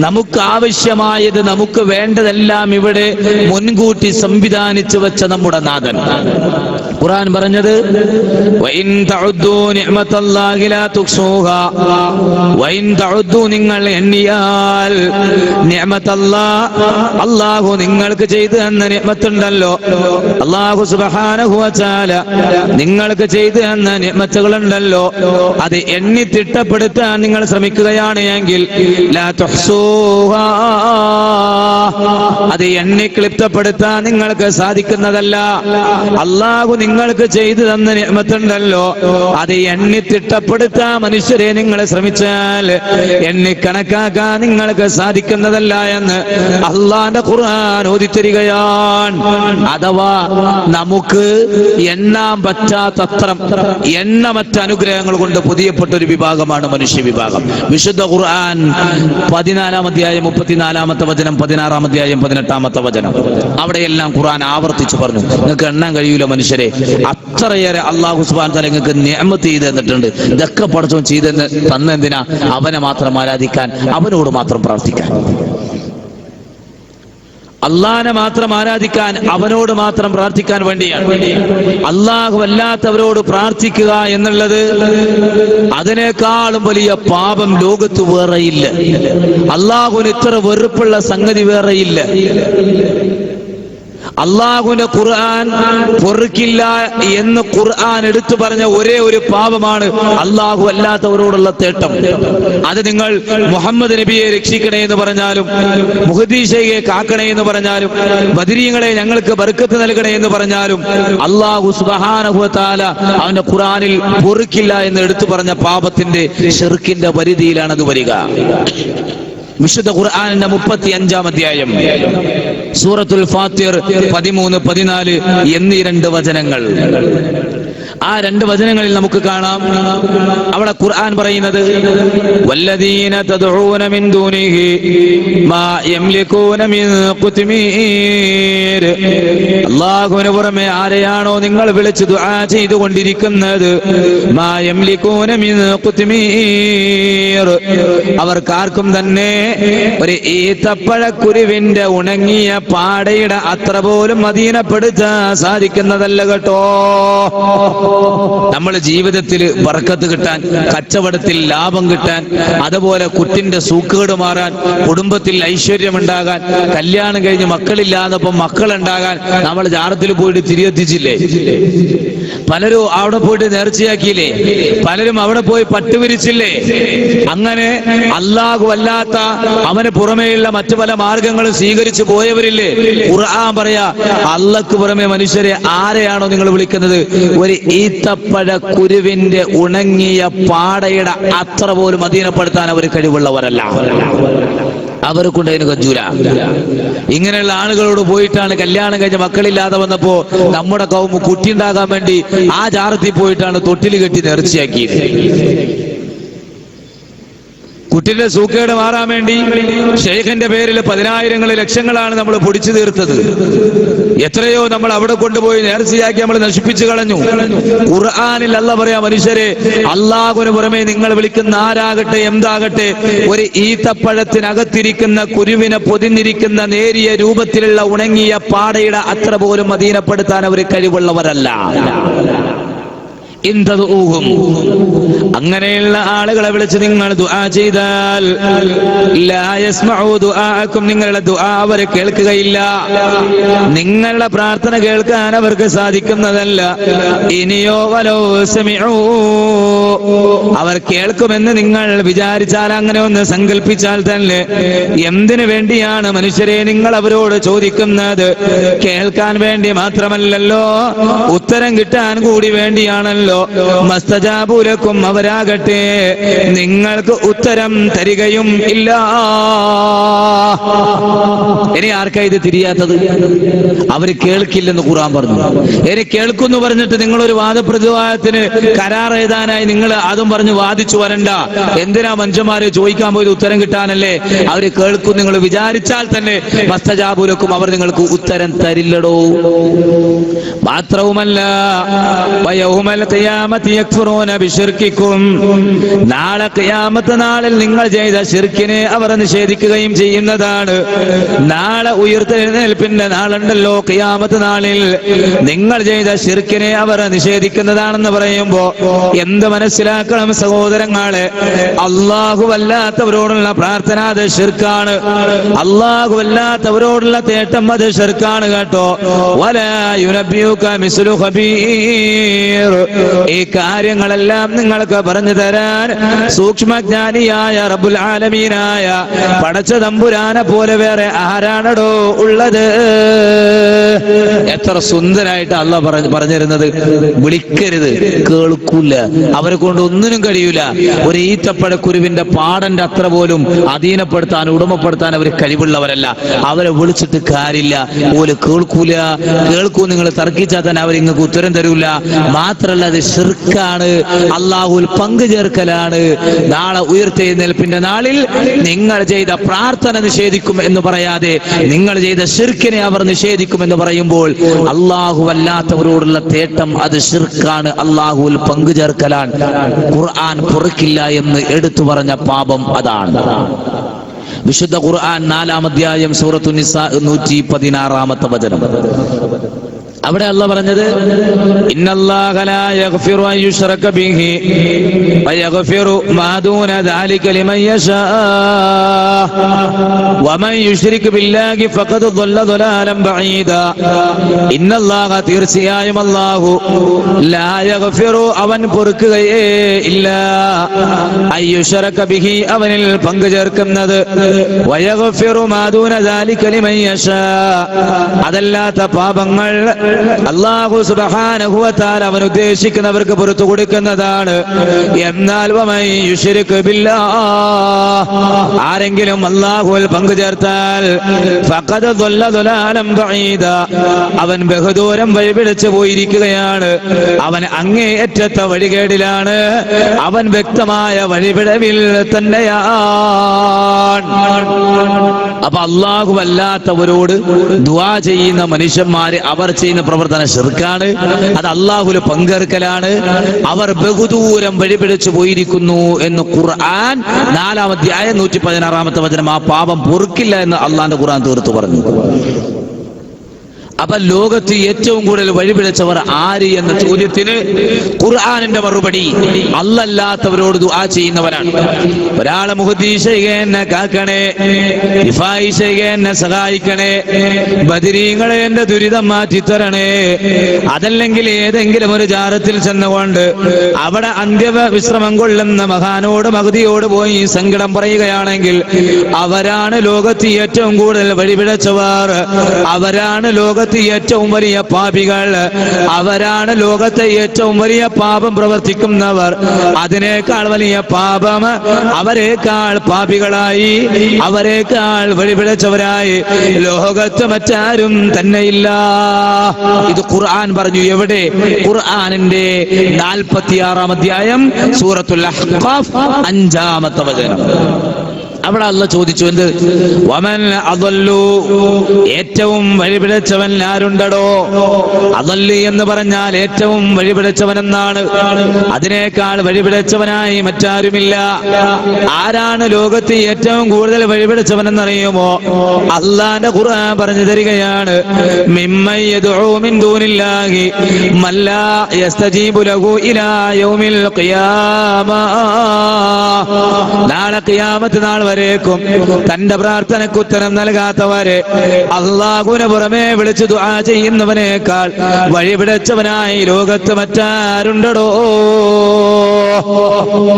നമുക്ക് ആവശ്യമായത്, നമുക്ക് വേണ്ടതെല്ലാം ഇവിടെ മുൻകൂട്ടി സംവിധാനിച്ചു വെച്ച നമ്മുടെ നാഥൻ. ഖുർആൻ പറഞ്ഞത് വഇൻ തഉദ്ദൂ നിഅമതല്ലാഹി ലാ തുഖ്സൂഹാ, വഇൻ തഉദ്ദൂ നിങ്ങൾ എണ്ണിയാൽ നിഅമതല്ലാഹ് അല്ലാഹു നിങ്ങൾക്ക് ചെയ്തു തന്ന നിഅമത്തുണ്ടല്ലോ, അല്ലാഹു സുബ്ഹാനഹു വ തആല നിങ്ങൾക്ക് ചെയ്തു തന്ന നിഅമത്തുകളുണ്ടല്ലോ, അത് എണ്ണി തിട്ടപ്പെടുത്താൻ നിങ്ങൾ ശ്രമിക്കുകയാണ് എങ്കിൽ ലാ തുഹ്സൂഹാ അത് എണ്ണി ക്ലിപ്തപ്പെടുത്താൻ നിങ്ങൾക്ക് സാധിക്കുന്നതല്ല. അല്ലാഹു നിങ്ങൾക്ക് ചെയ്തു തന്ന നിഅമത്തുണ്ടല്ലോ, അത് എണ്ണി തിട്ടപ്പെടുത്താൻ മനുഷ്യരെ നിങ്ങൾ ശ്രമിച്ചാൽ എണ്ണി കണക്കാക്കാൻ നിങ്ങൾക്ക് സാധിക്കുന്നതല്ല എന്ന് അല്ലാഹുവിന്റെ ഖുർആൻ ഓതിത്തരികയാണ്. അഥവാ നമുക്ക് എണ്ണാൻ പറ്റാത്തത്രം എണ്ണമറ്റ അനുഗ്രഹങ്ങൾ കൊണ്ട് പുതിയപ്പെട്ട ഒരു വിഭാഗമാണ് മനുഷ്യ വിഭാഗം. വിശുദ്ധ ഖുർആൻ 14-ാം അധ്യായം 34-ാമത്തെ വചനം, 16-ാം അധ്യായം 18-ാമത്തെ വചനം, അവിടെയെല്ലാം ഖുർആൻ ആവർത്തിച്ചു പറഞ്ഞു, നിങ്ങൾക്ക് എണ്ണാൻ കഴിയൂല മനുഷ്യരെ, അത്രയേറെ അല്ലാഹു സുബ്ഹാനഹു വ തആല നിങ്ങൾക്ക് നിഅമത്ത് ചെയ്തു തന്നിട്ടുണ്ട്. ഇതൊക്കെ പടച്ചോൻ ചെയ്തെന്ന് തന്നെന്തിനാ? അവനെ മാത്രം ആരാധിക്കാൻ, അവനോട് മാത്രം പ്രാർത്ഥിക്കാൻ, അള്ളാഹനെ മാത്രം ആരാധിക്കാൻ, അവനോട് മാത്രം പ്രാർത്ഥിക്കാൻ വേണ്ടിയാണ്. അല്ലാഹു അല്ലാത്തവരോട് പ്രാർത്ഥിക്കുക എന്നുള്ളത് അതിനേക്കാളും വലിയ പാപം ലോകത്ത് വേറെയില്ല. അല്ലാഹുവിന് ഇത്ര വെറുപ്പുള്ള സംഗതി വേറെയില്ല. അല്ലാഹുവിന്റെ ഖുർആൻ പൊറുക്കില്ല എന്ന് ഖുർആൻ എടുത്തു പറഞ്ഞ ഒരേ ഒരു പാപമാണ് അല്ലാഹു അല്ലാത്തവരോടുള്ള തേട്ടം. അത് നിങ്ങൾ മുഹമ്മദ് നബിയെ രക്ഷിക്കണേ എന്ന് പറഞ്ഞാലും, മുഹ്ദി ശൈഖയെ കാക്കണേ എന്ന് പറഞ്ഞാലും, ബദരീങ്ങളെ ഞങ്ങൾക്ക് ബർക്കത്ത് നൽകണേ എന്ന് പറഞ്ഞാലും, അല്ലാഹു സുബ്ഹാനഹു വ തആല അവന്റെ ഖുർആനിൽ പൊറുക്കില്ല എന്ന് എടുത്തു പറഞ്ഞ പാപത്തിന്റെ ശിർക്കിന്റെ പരിധിയിലാണ് അത് വരിക. വിശുദ്ധ ഖുർആനിന്റെ 35-ാം അധ്യായം സൂറത്തുൽ ഫാത്തിർ 13-14 എന്നീ 2 വചനങ്ങൾ, ആ 2 വചനങ്ങളിൽ നമുക്ക് കാണാം അവിടെ ഖുർആൻ പറയുന്നത് വല്ലദീന തദ്ഊന മിൻ ദൂനിഹി മാ യംലികൂന മിൻ ഖുത്മീർ. അല്ലാഹുവിന് പുറമെ ആരെയാണോ നിങ്ങൾ വിളിച്ച് ദുആ ചെയ്തുകൊണ്ടിരിക്കുന്നത്, മാ യംലികൂന മിൻ ഖുത്മീർ അവർക്കാർക്കും തന്നെ ഒരു ഈത്തപ്പഴക്കുരുവിന്റെ ഉണങ്ങിയ പാടയുടെ അത്ര പോലും അധീനപ്പെടുത്താൻ സാധിക്കുന്നതല്ല കേട്ടോ. നമ്മൾ ജീവിതത്തിൽ ബർക്കത്ത് കിട്ടാൻ, കച്ചവടത്തിൽ ലാഭം കിട്ടാൻ, അതുപോലെ കുട്ടിന്റെ സൂക്കേട് മാറാൻ, കുടുംബത്തിൽ ഐശ്വര്യമുണ്ടാകാൻ, കല്യാണം കഴിഞ്ഞ് മക്കളില്ലാതപ്പം മക്കളുണ്ടാകാൻ നമ്മൾ ജാറത്തിൽ പോയിട്ട് തിരിയെത്തിച്ചില്ലേ? പലരും അവിടെ പോയിട്ട് നേർച്ചയാക്കിയില്ലേ? പലരും അവിടെ പോയി പട്ടുവിരിച്ചില്ലേ? അങ്ങനെ അല്ലാഹു അല്ലാത്ത അവന് പുറമേയുള്ള മറ്റു പല മാർഗങ്ങളും സ്വീകരിച്ചു പോയവരില്ലേ? ഖുർആൻ പറയാ, അള്ളാഹ്ക്ക് പുറമെ മനുഷ്യരെ ആരെയാണോ നിങ്ങൾ വിളിക്കുന്നത്, ഒരു ഈത്തപ്പഴ കുരുവിന്റെ ഉണങ്ങിയ പാടയുടെ അത്ര പോലും അധീനപ്പെടുത്താൻ അവർ കഴിവുള്ളവരല്ല. അവരെ കൊണ്ട് അതിന് കജൂല. ഇങ്ങനെയുള്ള ആളുകളോട് പോയിട്ടാണ് കല്യാണം കഴിഞ്ഞ മക്കളില്ലാതെ വന്നപ്പോ നമ്മുടെ കൗമ് കുട്ടിയുണ്ടാകാൻ വേണ്ടി ആ ജാറത്തിൽ പോയിട്ടാണ് തൊട്ടിൽ കെട്ടി നേർച്ചയാക്കിയത്. കുട്ടിയുടെ സൂക്കേട് മാറാൻ വേണ്ടി ഷെയ്ഖിന്റെ പേരിൽ 10,000 ലക്ഷങ്ങളാണ് നമ്മൾ പൊടിച്ചു തീർത്തത്. എത്രയോ നമ്മൾ അവിടെ കൊണ്ടുപോയി നേർച്ചയാക്കി നമ്മൾ നശിപ്പിച്ചു കളഞ്ഞു. ഖുർആനിൽ അല്ലാഹ് പറയാ, മനുഷ്യരെ, അല്ലാഹുവിന് പുറമെ നിങ്ങൾ വിളിക്കുന്ന ആരാകട്ടെ എന്താകട്ടെ, ഒരു ഈത്തപ്പഴത്തിനകത്തിരിക്കുന്ന കുരുവിനെ പൊതിഞ്ഞിരിക്കുന്ന നേരിയ രൂപത്തിലുള്ള ഉണങ്ങിയ പാടയുടെ അത്ര പോലും അധീനപ്പെടുത്താൻ അവർ കഴിവുള്ളവരല്ല. അങ്ങനെയുള്ള ആളുകളെ വിളിച്ച് നിങ്ങൾ ദുആ ചെയ്താൽ ലാ യസ്മഉ ദുആഅക്കും, നിങ്ങളുടെ ദുആ അവർ കേൾക്കുകയില്ല. നിങ്ങളുടെ പ്രാർത്ഥന കേൾക്കാൻ അവർക്ക് സാധിക്കുന്നതല്ല. ഇനിയോ വലോ സമിഉ, അവർ കേൾക്കുമെന്ന് നിങ്ങൾ വിചാരിച്ചാൽ, അങ്ങനെ ഒന്ന് സങ്കല്പിച്ചാൽ തന്നെ, എന്തിനു വേണ്ടിയാണ് മനുഷ്യരെ നിങ്ങൾ അവരോട് ചോദിക്കുന്നത്? കേൾക്കാൻ വേണ്ടി മാത്രമല്ലല്ലോ, ഉത്തരം കിട്ടാൻ കൂടി വേണ്ടിയാണല്ലോ. മസ്തജാബുലക്കും, അവരാകട്ടെ നിങ്ങൾക്ക് ഉത്തരം തരികയും ഇല്ല. ഇനി ആർക്കാ ഇത് തിരിയാത്തത്? അവര് കേൾക്കില്ലെന്ന് ഖുർആൻ പറഞ്ഞു. ഇനി കേൾക്കുന്നു പറഞ്ഞിട്ട് നിങ്ങളൊരു വാദപ്രതിവാദത്തിന് കരാർ എഴുതാനായി നിങ്ങൾ അതും പറഞ്ഞ് വാദിച്ചു വരണ്ട. എന്തിനാ മനുഷ്യന്മാരെ ചോദിക്കാൻ പോയത്? ഉത്തരം കിട്ടാനല്ലേ. അവര് കേൾക്കും നിങ്ങൾ വിചാരിച്ചാൽ തന്നെ മസ്തജാബുലക്കും, അവർ നിങ്ങൾക്ക് ഉത്തരം തരില്ലടോ. മാത്രവുമല്ല, നാളെ ഖിയാമത്ത് നാളിൽ നിങ്ങൾ ചെയ്ത ശിർക്കിനെ അവർ നിഷേധിക്കുകയും ചെയ്യുന്നതാണ്. നാളെ ഉയർത്തെഴുന്നേൽപ്പിന്റെ നാളുണ്ടല്ലോ, ഖിയാമത്ത് നാളിൽ നിങ്ങൾ ചെയ്ത ശിർക്കിനെ അവർ നിഷേധിക്കുന്നതാണെന്ന് പറയുമ്പോ എന്ത് മനസ്സിലാക്കണം സഹോദരങ്ങളെ? അല്ലാഹുവല്ലാത്തവരോടുള്ള പ്രാർത്ഥന അത് ശിർക്കാണ്. അല്ലാഹുവല്ലാത്തവരോടുള്ള തേട്ടം അത് ശിർക്കാണ് കേട്ടോ. വലാ യുനബ്ബിയുക മിസ്ലു ഖബീർ, ഈ കാര്യങ്ങളെല്ലാം നിങ്ങൾക്ക് പറഞ്ഞു തരാൻ സൂക്ഷ്മജ്ഞാനിയായ റബ്ബുൽ ആലമീനായ പടച്ച തമ്പുരാനെ പോലെ വേറെ ആരാണടോ ഉള്ളത്? എത്ര സുന്ദരായിട്ട് അല്ലാഹ് പറഞ്ഞിരുന്നത്. വിളിക്കരുത്, കേൾക്കൂല, അവരെ കൊണ്ട് ഒന്നിനും കഴിയൂല. ഒരു ഈത്തപ്പഴക്കുരുവിന്റെ പാടന്റെ അത്ര പോലും അധീനപ്പെടുത്താൻ ഉടമപ്പെടുത്താൻ അവർ കഴിവുള്ളവരല്ല. അവരെ വിളിച്ചിട്ട് കാര്യമില്ല, ഓല് കേൾക്കൂല. കേൾക്കൂ നിങ്ങൾ തർക്കിച്ചാൽ തന്നെ അവർ നിങ്ങൾക്ക് ഉത്തരം തരൂല. മാത്രല്ല, അത് ശിർക്കാണ്, അല്ലാഹുവിൽ പങ്കു ചേർക്കലാണ്. നാളെ ഉയർത്തെഴുന്നേൽപ്പിന്റെ നാളിൽ നിങ്ങൾ ചെയ്ത പ്രാർത്ഥന നിഷേധിക്കും എന്ന് പറയാതെ നിങ്ങൾ ചെയ്ത ശിർക്കിനെ അവർ നിഷേധിക്കും എന്ന് പറയുമ്പോൾ അല്ലാഹു അല്ലാത്തവരോടുള്ള തേട്ടം അത് ശിർക്കാണ്, അല്ലാഹുവിൽ പങ്കു ചേർക്കലാണ്. ഖുർആൻ പൊറുക്കില്ല എന്ന് എടുത്തു പറഞ്ഞ പാപം അതാണ്. വിശുദ്ധ ഖുർആൻ 4-ാം അധ്യായം സൂറത്തു നിസാ 116-ാമത്തെ വചനം. അവിടെ അല്ലാഹ് പറഞ്ഞത്, ഇന്നല്ലാഹ ലാ യഗ്ഫിറു അൻ യുശ്റക ബിഹി വയഗ്ഫിറു മാ ദൂന ദാലിക ലിമൻ യശാ വമൻ യുശ്രിക് ബില്ലാഹി ഫഖദ് ളല്ല ളലാലൻ ബഈദാ. ഇന്നല്ലാഹ, തീർച്ചയായും അല്ലാഹു, ലാ യഗ്ഫിറു, അവൻ പൊറുക്കുകയേ ഇല്ല, അൻ യുശ്റക ബിഹി, അവനിൽ പങ്കു ചേർക്കുന്നത്, വയഗ്ഫിറു മാ ദൂന ദാലിക ലിമൻ യശാ, അതല്ലാത്ത പാപങ്ങൾ അല്ലാഹു സുബ്ഹാനഹു വ തആല അവൻ ഉദ്ദേശിക്കുന്നവർക്ക് പുറത്തു കൊടുക്കുന്നതാണ്. എന്നാൽ വമൻ യുശ്രിക് ബില്ലാഹ്, ആരെങ്കിലും അല്ലാഹുവിൽ പങ്കു ചേർത്താൽ, ഫഖദ് ളല്ല ളലാലൻ ബഈദാ, അവൻ ബഹുദൂരം വഴിപിഴച്ചു പോയിരിക്കുകയാണ്. അവൻ അങ്ങേയറ്റത്തെ വഴികേടിലാണ്, അവൻ വ്യക്തമായ വഴിപിഴവിൽ തന്നെയാണ്. അപ്പൊ അല്ലാഹു അല്ലാത്തവരോട് ദുആ ചെയ്യുന്ന മനുഷ്യന്മാര് അവർ ചെയ്യുന്ന പ്രവർത്തന ശിർക്കാണ്, അത് അല്ലാഹുവിൽ പങ്കെടുക്കലാണ്. അവർ ബഹുദൂരം വഴിപിഴച്ചു പോയിരിക്കുന്നു എന്ന് ഖുർആൻ 4-ാം അധ്യായം 116-ാമത്തെ വചനം. ആ പാപം പൊറുക്കില്ല എന്ന് അള്ളാന്റെ ഖുർആൻ തീർത്തു പറഞ്ഞു. അപ്പൊ ലോകത്ത് ഏറ്റവും കൂടുതൽ വഴിപിഴച്ചവർ ആര് എന്ന ചോദ്യത്തിന് ഖുർആനിന്റെ മറുപടി അല്ലാത്തവരോട് ദുആ ചെയ്യുന്നവരാണ്. ഒരാളെ മുഹദ്ദീസെന്നെ കാക്കണേ, ഇഫായിസെന്നെ സഹായിക്കണേ, ബദരീങ്ങളെ എന്റെ ദുരിതം മാറ്റിത്തരണേ, അതല്ലെങ്കിൽ ഏതെങ്കിലും ഒരു ജാറത്തിൽ ചെന്നുകൊണ്ട് അവിടെ അന്ത്യവിശ്രമം കൊള്ളുന്ന മഹാനോട് മഹദിയോട് പോയി സങ്കടം പറയുകയാണെങ്കിൽ അവരാണ് ലോകത്ത് ഏറ്റവും കൂടുതൽ വഴിപിഴച്ചവർ, അവരാണ് ലോകത്ത് ഏറ്റവും വലിയ പാപികൾ, അവരാണ് ലോകത്തെ ഏറ്റവും വലിയ പാപം പ്രവർത്തിക്കുന്നവർ. അതിനേക്കാൾ വലിയ പാപം, അവരെക്കാൾ പാപികളായി, അവരെക്കാൾ വഴിപിഴച്ചവരായി ലോകത്ത് മറ്റാരും തന്നെയില്ല. ഇത് ഖുർആൻ പറഞ്ഞു. എവിടെ? ഖുർആനിന്റെ 46-ാം അധ്യായം സൂറത്തുൽ അഹ്ഖാഫ് 5-ാമത്തെ വചനം. അവിടെ അല്ലാഹ് ചോദിച്ചു, എന്ത്? വമൻ അദല്ലു, ഏറ്റവും വഴിപിഴച്ചവൻ ആരുണ്ടടോ? അദല്ലി എന്ന് പറഞ്ഞാൽ ഏറ്റവും വഴിപിഴച്ചവൻ എന്നാണ്. അതിനേക്കാൾ വഴിപിഴച്ചവനായി മറ്റാരുമില്ല. ആരാണ് ലോകത്ത് ഏറ്റവും കൂടുതൽ വഴിപിഴച്ചവൻ എന്നറിയുമോ? അല്ലാഹുവിന്റെ ഖുർആൻ പറഞ്ഞു തരികയാണ്, മിമ്മൻ യദ്ഉ മിൻ ദൂനില്ലാഹി മല്ലാ യസ്തജീബു ലഹു ഇലാ യൗമിൽ ഖിയാമ. നാളെ ഖിയാമത്ത് നാൾ വരേക്കും തന്റെ പ്രാർത്ഥനയ്ക്ക് ഉത്തരം നൽകാത്തവരെ അല്ലാഹുവിന് പുറമെ വിളിച്ച് ദുആ ചെയ്യുന്നവനേക്കാൾ വഴിപിഴച്ചവനായി ലോകത്ത് മറ്റാരുണ്ടോ?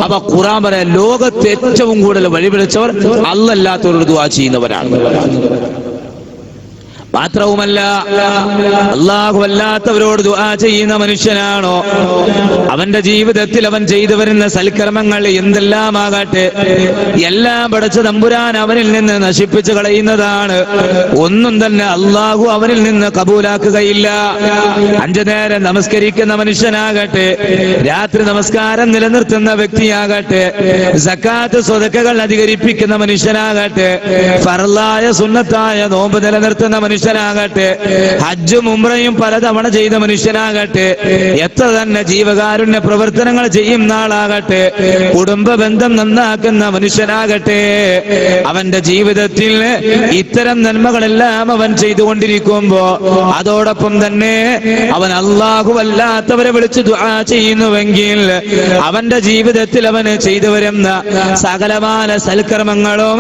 അപ്പൊ ഖുർആൻ പറയാ, ലോകത്ത് ഏറ്റവും കൂടുതൽ വഴിപിഴച്ചവർ അല്ലാത്തവരോട് ദുആ ചെയ്യുന്നവരാണ്. മാത്രവുമല്ല, അല്ലാഹു അല്ലാത്തവരോട് ദുആ ചെയ്യുന്ന മനുഷ്യനാണോ അവന്റെ ജീവിതത്തിൽ അവൻ ചെയ്തു വരുന്ന സൽക്കർമ്മങ്ങൾ എന്തെല്ലാമാകട്ടെ എല്ലാം പടച്ച തമ്പുരാൻ അവനിൽ നിന്ന് നശിപ്പിച്ചു കളയുന്നതാണ്. ഒന്നും തന്നെ അല്ലാഹു അവനിൽ നിന്ന് കബൂലാക്കുകയില്ല. 5 നേരം നമസ്കരിക്കുന്ന മനുഷ്യനാകട്ടെ, രാത്രി നമസ്കാരം നിലനിർത്തുന്ന വ്യക്തിയാകട്ടെ, സക്കാത്ത് സ്വതക്കകൾ അധികരിപ്പിക്കുന്ന മനുഷ്യനാകട്ടെ, ഫർളായ സുന്നത്തായ നോമ്പ് നിലനിർത്തുന്ന മനുഷ്യനാകട്ടെ, ഹജ്ജും ഉംറയും പലതവണ ചെയ്ത മനുഷ്യനാകട്ടെ, എത്ര തന്നെ ജീവകാരുണ്യ പ്രവർത്തനങ്ങൾ ചെയ്യുന്ന ആളാകട്ടെ, കുടുംബ ബന്ധം നന്നാക്കുന്ന മനുഷ്യനാകട്ടെ, അവന്റെ ജീവിതത്തിൽ ഇത്തരം നന്മകളെല്ലാം അവൻ ചെയ്തുകൊണ്ടിരിക്കുമ്പോ അതോടൊപ്പം തന്നെ അവൻ അല്ലാഹു അല്ലാത്തവരെ വിളിച്ച് ദുആ ചെയ്യുന്നുവെങ്കിൽ അവന്റെ ജീവിതത്തിൽ അവന് ചെയ്തു വരുന്ന സകലമായ സൽക്കർമ്മങ്ങളും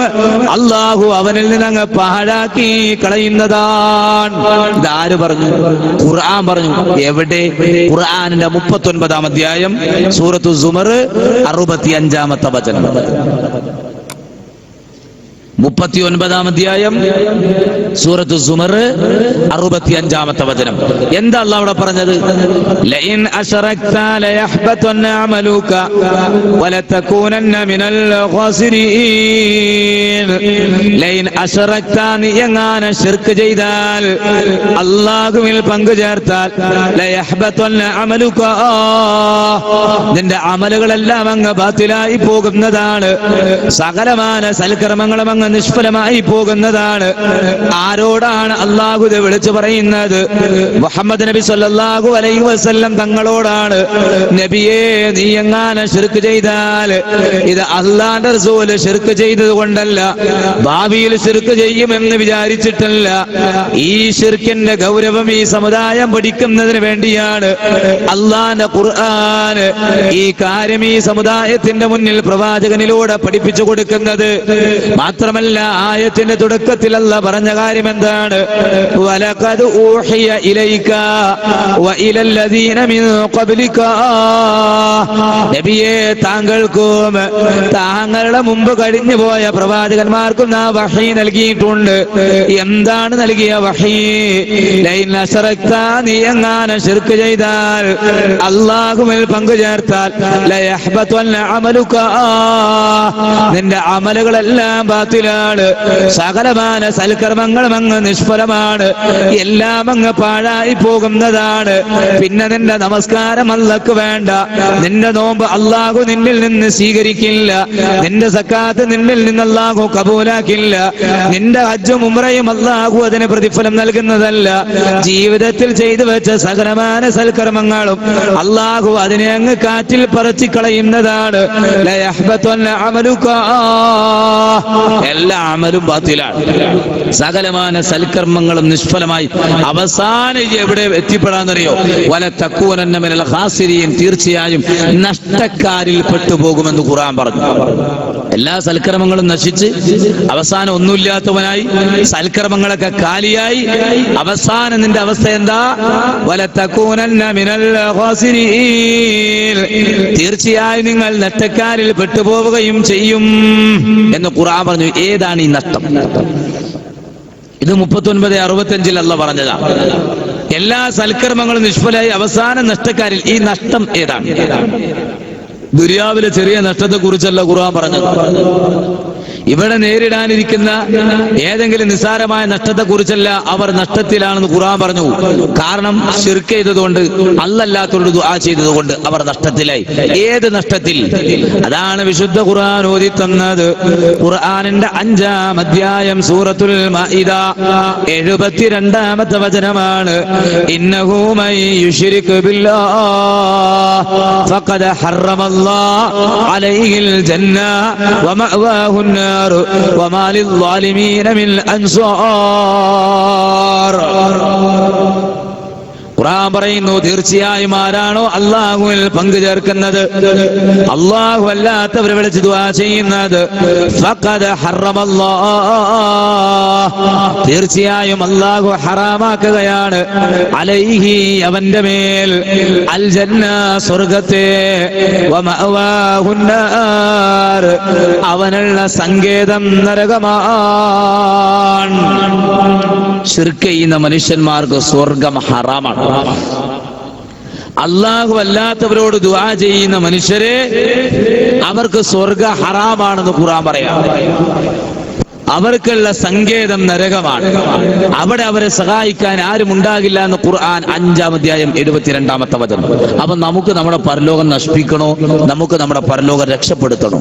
അല്ലാഹു അവനിൽ നിന്ന് അങ്ങ് പാഴാക്കി കളയുന്നതാണ്. ഇതാര് പറഞ്ഞു? ഖുർആൻ പറഞ്ഞു. എവിടെ? ഖുർആനിന്റെ 39-ാം അധ്യായം സൂറത്തു സുമർ 65-ാമത്തെ വചനം. 39-ാം അധ്യായം സൂറത്തു സുമർ 65-ാമത്തെ വചനം. എന്താ അല്ലാഹു അവിടെ പറഞ്ഞത്? ലഇൻ അശറക്ത ലയഹ്ബതന്ന അമലുക വലതകൂനന്ന മിനൽ ഖാസിരീൻ. ലഇൻ അശറക്ത, നീ എങ്ങാനും ശിർക്ക് ചെയ്താൽ, അല്ലാഹുവിൽ പങ്കു ചേർത്താൽ, ലയഹ്ബതന്ന അമലുക, നിന്റെ അമലുകളെല്ലാം അങ്ങ് ബാത്തിലായി പോകുന്നതാണ്. സകലമായ സൽക്കർമ്മങ്ങളും അങ്ങ് നിഷ്ഫലമായി പോകുന്നതാണ്. ആരോടാണ് അല്ലാഹു ഇത് വിളിച്ചു പറയുന്നത്? മുഹമ്മദ് നബി സല്ലല്ലാഹു അലൈഹി വസല്ലം തങ്ങളോടാണ്. നബിയേ, നീ എങ്ങാനും ശിർക്ക് ചെയ്താൽ, ഇത് അല്ലാഹുവിന്റെ റസൂൽ ശിർക്ക് ചെയ്തത് കൊണ്ടല്ല, ഭാവിയിൽ ശിർക്ക് ചെയ്യുമെന്ന് വിചാരിച്ചിട്ടല്ല. ഈ ശിർക്കിന്റെ ഗൗരവം ഈ സമുദായം പഠിക്കുന്നതിന് വേണ്ടിയാണ് അല്ലാഹുവിന്റെ ഖുർആൻ ഈ കാര്യം ഈ സമുദായത്തിന്റെ മുന്നിൽ പ്രവാചകനിലൂടെ പഠിപ്പിച്ചു കൊടുക്കുന്നത്. മാത്രമല്ല, ആയത്തിന്റെ തുടക്കത്തിൽ അല്ലാഹു പറഞ്ഞ കാര്യം എന്താണ്? വലഖദ് ഊഹിയ ഇലൈക വഇലൽ ലദീന മിൻ ഖബ്ലിക. നബിയേ, താങ്കൾക്കും താങ്കളുടെ മുമ്പ് കഴിഞ്ഞു പോയ പ്രവാചകന്മാർക്കും നാം വഹീ നൽകിയിട്ടുണ്ട്. എന്താണ് നൽകിയ വഹീ? ലൈൻ അശറക്ത, നീ എങ്ങാനും ശിർക്ക് ചെയ്താൽ, അല്ലാഹുവിൽ പങ്കു ചേർത്താൽ, ലയഹ്ബതന്ന അമലുക, നിന്റെ അമലുകളെല്ലാം ബാത്തിലാണ്. സകലമായ സൽക്കർമ്മങ്ങളും അങ്ങ് നിഷ്ഫലമാണ്. എല്ലാം അങ്ങ് പാഴായി പോകുന്നതാണ്. പിന്നെ നിന്റെ നമസ്കാരം അല്ലാഹുക്ക് വേണ്ട, നിന്റെ നോമ്പ് അല്ലാഹു നിന്നിൽ നിന്ന് സ്വീകരിക്കില്ല, നിന്റെ സക്കാത്ത് നിന്നിൽ നിന്ന് അല്ലാഹു കബൂലാക്കില്ല, നിന്റെ ഹജ്ജും ഉംറയും അല്ലാഹു അതിന് പ്രതിഫലം നൽകുന്നതല്ല. ജീവിതത്തിൽ ചെയ്തു വെച്ച സകലമായ സൽക്കർമ്മങ്ങളും അല്ലാഹു അതിനെ അങ്ങ് കാറ്റിൽ പറത്തി കളയുന്നതാണ്. ലയഹ്ബതന്ന അമലുക, എല്ലാ അമലും ബാത്തിലാണ്. സകലമാന സൽക്കർമ്മങ്ങളും നിഷ്ഫലമായി അവസാനം എവിടെ എത്തിപ്പെടാന്നറിയോ? വല തകൂനന്ന മിനൽ ഖാസിരീൻ, തീർച്ചയായും നഷ്ടക്കാരിൽ പെട്ടുപോകുമെന്ന് ഖുർആൻ പറഞ്ഞു. എല്ലാ സൽക്കർമ്മങ്ങളും നശിച്ച് അവസാനം ഒന്നുമില്ലാത്തവനായി, സൽക്കർമ്മങ്ങളൊക്കെ കാലിയായി, അവസാനം നിന്റെ അവസ്ഥ എന്താ? വല തകൂനന്ന മിനൽ ഖാസിരീൻ, തീർച്ചയായും നിങ്ങൾ നഷ്ടക്കാരിൽ പെട്ടുപോവുകയും ചെയ്യും എന്ന് ഖുർആൻ പറഞ്ഞു. ഏതാണ് ഈ നഷ്ടം? ഇത് 39:65 അല്ലാഹ് പറഞ്ഞതാണ്. എല്ലാ സൽക്കർമ്മങ്ങളും നിഷ്ഫലമായി അവസാനം നഷ്ടക്കാരിൽ. ഈ നഷ്ടം ഏതാണ്? ദുനിയാവിലെ ചെറിയ നഷ്ടത്തെ കുറിച്ചല്ല ഖുർആൻ പറഞ്ഞത്. ഇവിടെ നേരിടാനിരിക്കുന്ന ഏതെങ്കിലും നിസ്സാരമായ നഷ്ടത്തെ കുറിച്ചല്ല. അവർ നഷ്ടത്തിലാണെന്ന് ഖുർആൻ പറഞ്ഞു. കാരണം ശിർക്ക് ചെയ്തതുകൊണ്ട്, അല്ലാത്തവരോട് ദുആ ചെയ്തതുകൊണ്ട് അവർ നഷ്ടത്തിലായി. ഏത് നഷ്ടത്തിൽ? അതാണ് വിശുദ്ധ ഖുർആൻ ഓതി തന്നത്. ഖുർആനിന്റെ 5-ാം അധ്യായം സൂറത്തുൽ മാഇദ 72-ാമത്തെ വചനമാണ്. ഇന്നഹു മൻ യുശ്രിക് ബില്ലാഹ് ഫഖദ് ഹറമല്ലാഹു അലൈഹിൽ ജന്ന വമഅവാഹു النار وما للظالمين من أنصار. ഖുർആൻ പറയുന്നു, തീർച്ചയായും ആരാണോ അല്ലാഹുവിൽ പങ്കു ചേർക്കുന്നത്, അല്ലാഹു അല്ലാത്തവരെ വിളിച്ച് ദുആ ചെയ്യുന്നത്, ഫഖദ് ഹറമല്ലാഹ്, തീർച്ചയായും അല്ലാഹു ഹറാമാക്കുകയാണ്, അലൈഹി അവന്റെ മേൽ, അൽ ജന്ന സ്വർഗ്ഗത്തെ, വമഅവാഹുൻ നാർ അവനുള്ള സങ്കേതം നരകമാണ്. ശിർക്ക് ചെയ്യുന്ന മനുഷ്യന്മാർക്ക് സ്വർഗം ഹറാമാണ്. അല്ലാഹു അല്ലാത്തവരോട് ദുആ ചെയ്യുന്ന മനുഷ്യരെ അവർക്ക് സ്വർഗ ഹറാമാണെന്ന് ഖുർആൻ പറയാം. അവർക്കുള്ള സങ്കേതം നരകമാണ്. അവിടെ അവരെ സഹായിക്കാൻ ആരും ഉണ്ടാകില്ല എന്ന് ഖുർആൻ 5-ാം അധ്യായം 72-ാമത്തെ വചനം. അപ്പൊ നമുക്ക് നമ്മുടെ പരലോകം നശിപ്പിക്കണോ? നമുക്ക് നമ്മുടെ പരലോകം രക്ഷപ്പെടുത്തണോ?